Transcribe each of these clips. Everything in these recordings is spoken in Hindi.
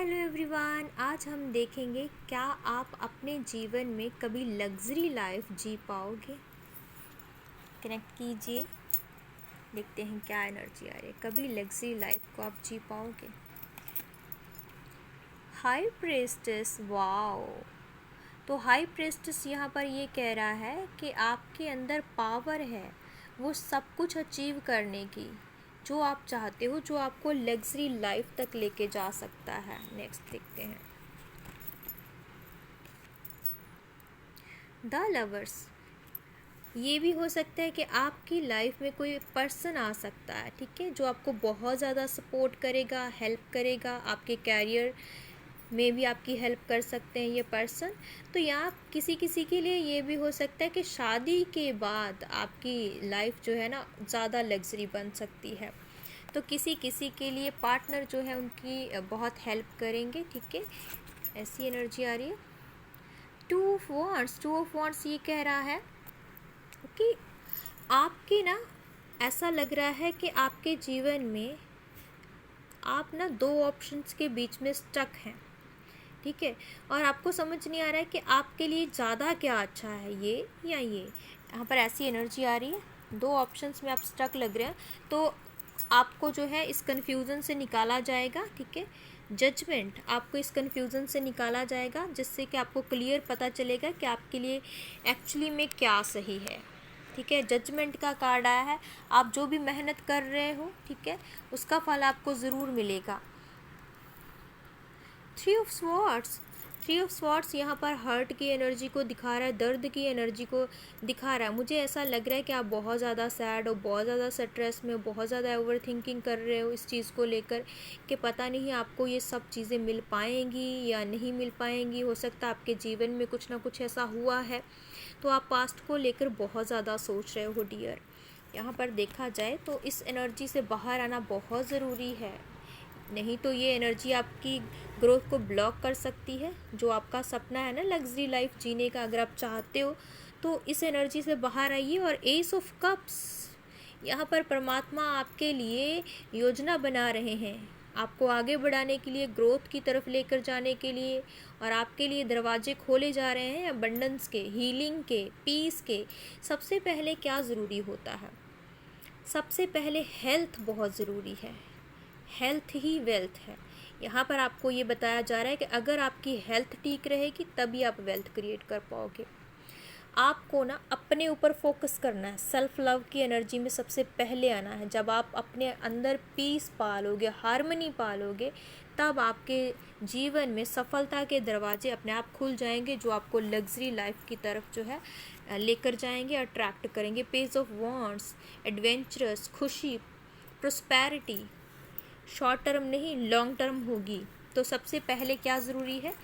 हेलो एवरीवन, आज हम देखेंगे क्या आप अपने जीवन में कभी लग्जरी लाइफ जी पाओगे। कनेक्ट कीजिए, देखते हैं क्या एनर्जी आ रही है। कभी लग्जरी लाइफ को आप जी पाओगे। High प्रेस्टेस, wow. तो हाई प्रेस्टेस यहाँ पर ये कह रहा है कि आपके अंदर पावर है वो सब कुछ अचीव करने की जो आप चाहते हो, जो आपको लग्जरी लाइफ तक लेके जा सकता है। नेक्स्ट देखते हैं। द लवर्स, ये भी हो सकता है कि आपकी लाइफ में कोई पर्सन आ सकता है, ठीक है, जो आपको बहुत ज़्यादा सपोर्ट करेगा, हेल्प करेगा, आपके कैरियर में भी आपकी हेल्प कर सकते हैं ये पर्सन। तो यहाँ किसी किसी के लिए ये भी हो सकता है कि शादी के बाद आपकी लाइफ जो है ना ज़्यादा लग्जरी बन सकती है। तो किसी किसी के लिए पार्टनर जो है उनकी बहुत हेल्प करेंगे, ठीक है, ऐसी एनर्जी आ रही है। टू ऑफ वॉन्ड्स ये कह रहा है कि आपके ना ऐसा लग रहा है कि आपके जीवन में आप ना दो ऑप्शंस के बीच में स्टक हैं, ठीक है, और आपको समझ नहीं आ रहा है कि आपके लिए ज़्यादा क्या अच्छा है, ये या ये। यहाँ पर ऐसी एनर्जी आ रही है, दो ऑप्शंस में आप स्टक लग रहे हैं। तो आपको जो है इस कन्फ्यूज़न से निकाला जाएगा, ठीक है, जजमेंट, आपको इस कन्फ्यूज़न से निकाला जाएगा जिससे कि आपको क्लियर पता चलेगा कि आपके लिए एक्चुअली में क्या सही है, ठीक है। जजमेंट का कार्ड आया है। आप जो भी मेहनत कर रहे हो, ठीक है, उसका फल आपको ज़रूर मिलेगा। थ्री ऑफ स्वॉर्ड्स यहाँ पर हर्ट की एनर्जी को दिखा रहा है, दर्द की एनर्जी को दिखा रहा है। मुझे ऐसा लग रहा है कि आप बहुत ज़्यादा सैड हो, बहुत ज़्यादा स्ट्रेस में हो, बहुत ज़्यादा ओवर थिंकिंग कर रहे हो इस चीज़ को लेकर कि पता नहीं आपको ये सब चीज़ें मिल पाएंगी या नहीं मिल पाएंगी। हो सकता है आपके जीवन में कुछ ना कुछ ऐसा हुआ है तो आप पास्ट को लेकर बहुत ज़्यादा सोच रहे हो डियर। यहाँ पर देखा जाए तो इस एनर्जी से बाहर आना बहुत ज़रूरी है, नहीं तो ये एनर्जी आपकी ग्रोथ को ब्लॉक कर सकती है। जो आपका सपना है ना लग्जरी लाइफ जीने का, अगर आप चाहते हो तो इस एनर्जी से बाहर आइए। और एस ऑफ कप्स, यहाँ पर परमात्मा आपके लिए योजना बना रहे हैं, आपको आगे बढ़ाने के लिए, ग्रोथ की तरफ लेकर जाने के लिए, और आपके लिए दरवाजे खोले जा रहे हैं अबंडेंस के, हीलिंग के, पीस के। सबसे पहले क्या ज़रूरी होता है? सबसे पहले हेल्थ बहुत ज़रूरी है, हेल्थ ही वेल्थ है। यहाँ पर आपको ये बताया जा रहा है कि अगर आपकी हेल्थ ठीक रहेगी तभी आप वेल्थ क्रिएट कर पाओगे। आपको ना अपने ऊपर फोकस करना है, सेल्फ लव की एनर्जी में सबसे पहले आना है। जब आप अपने अंदर पीस पालोगे, हार्मनी पालोगे, तब आपके जीवन में सफलता के दरवाजे अपने आप खुल जाएंगे जो आपको लग्जरी लाइफ की तरफ जो है लेकर जाएंगे, अट्रैक्ट करेंगे। पेज ऑफ वॉन्ड्स, एडवेंचरस, खुशी, प्रोस्पैरिटी, शॉर्ट टर्म नहीं लॉन्ग टर्म होगी। तो सबसे पहले क्या ज़रूरी है?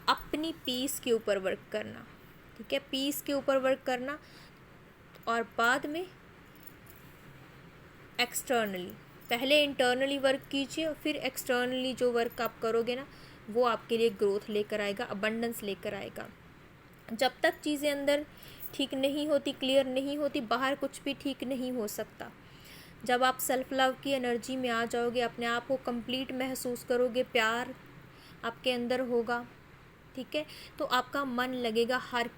अपनी पीस के ऊपर वर्क करना, ठीक है, पीस के ऊपर वर्क करना, और बाद में एक्सटर्नली, पहले इंटरनली वर्क कीजिए और फिर एक्सटर्नली जो वर्क आप करोगे ना वो आपके लिए ग्रोथ लेकर आएगा, अबंडेंस लेकर आएगा। जब तक चीज़ें अंदर ठीक नहीं होती, क्लियर नहीं होती, बाहर कुछ भी ठीक नहीं हो सकता। जब आप सेल्फ लव की एनर्जी में आ जाओगे, अपने आप को कंप्लीट महसूस करोगे, प्यार आपके अंदर होगा, ठीक है, तो आपका मन लगेगा हर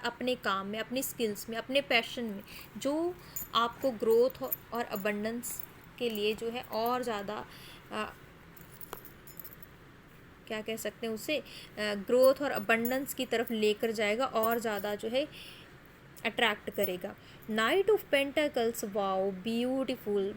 अपने काम में, अपनी स्किल्स में, अपने पैशन में, जो आपको ग्रोथ और अबंडेंस के लिए जो है और ज़्यादा क्या कह सकते हैं उसे, ग्रोथ और अबंडेंस की तरफ लेकर जाएगा और ज़्यादा जो है अट्रैक्ट करेगा। Night of pentacles, wow beautiful.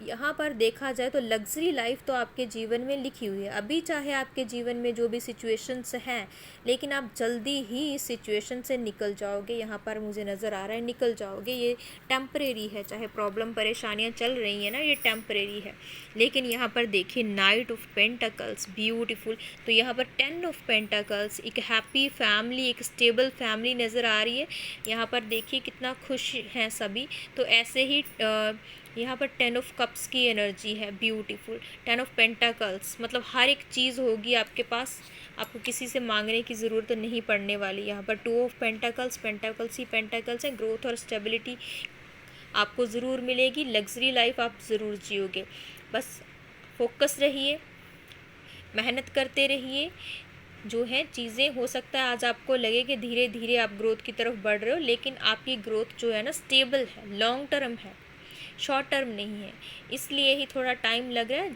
यहाँ पर देखा जाए तो लग्जरी लाइफ तो आपके जीवन में लिखी हुई है। अभी चाहे आपके जीवन में जो भी सिचुएशंस हैं, लेकिन आप जल्दी ही इस सिचुएशन से निकल जाओगे। यहाँ पर मुझे नज़र आ रहा है निकल जाओगे। ये टेम्परेरी है, चाहे प्रॉब्लम परेशानियाँ चल रही हैं ना, ये टेम्परेरी है। लेकिन यहाँ पर देखिए नाइट ऑफ पेंटाकल्स, ब्यूटीफुल। तो यहाँ पर 10 ऑफ पेंटाकल्स, एक हैप्पी फैमिली, एक स्टेबल फैमिली नज़र आ रही है। यहाँ पर देखिए कितना खुश हैं सभी। तो ऐसे ही यहाँ पर 10 ऑफ कप्स की एनर्जी है, ब्यूटीफुल। 10 ऑफ पेंटाकल्स मतलब हर एक चीज़ होगी आपके पास, आपको किसी से मांगने की ज़रूरत नहीं पड़ने वाली। यहाँ पर 2 of pentacles, pentacles he pentacles हैं। ग्रोथ और स्टेबिलिटी आपको ज़रूर मिलेगी, लग्जरी लाइफ आप ज़रूर जियोगे। बस फोकस रहिए, मेहनत करते रहिए। जो है चीज़ें, हो सकता है आज आपको लगे कि धीरे धीरे आप ग्रोथ की तरफ बढ़ रहे हो, लेकिन आपकी ग्रोथ जो है ना स्टेबल है, लॉन्ग टर्म है, शॉर्ट टर्म नहीं है। इसलिए ही थोड़ा टाइम लग रहा है।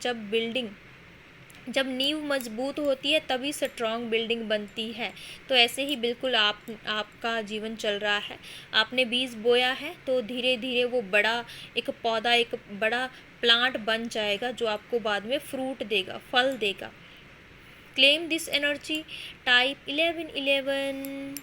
जब नींव मजबूत होती है तभी स्ट्रॉन्ग बिल्डिंग बनती है। तो ऐसे ही बिल्कुल आपका जीवन चल रहा है। आपने बीज बोया है तो धीरे धीरे वो बड़ा एक पौधा, एक बड़ा प्लांट बन जाएगा जो आपको बाद में फ्रूट देगा, फल देगा। Claim this energy. टाइप 1111।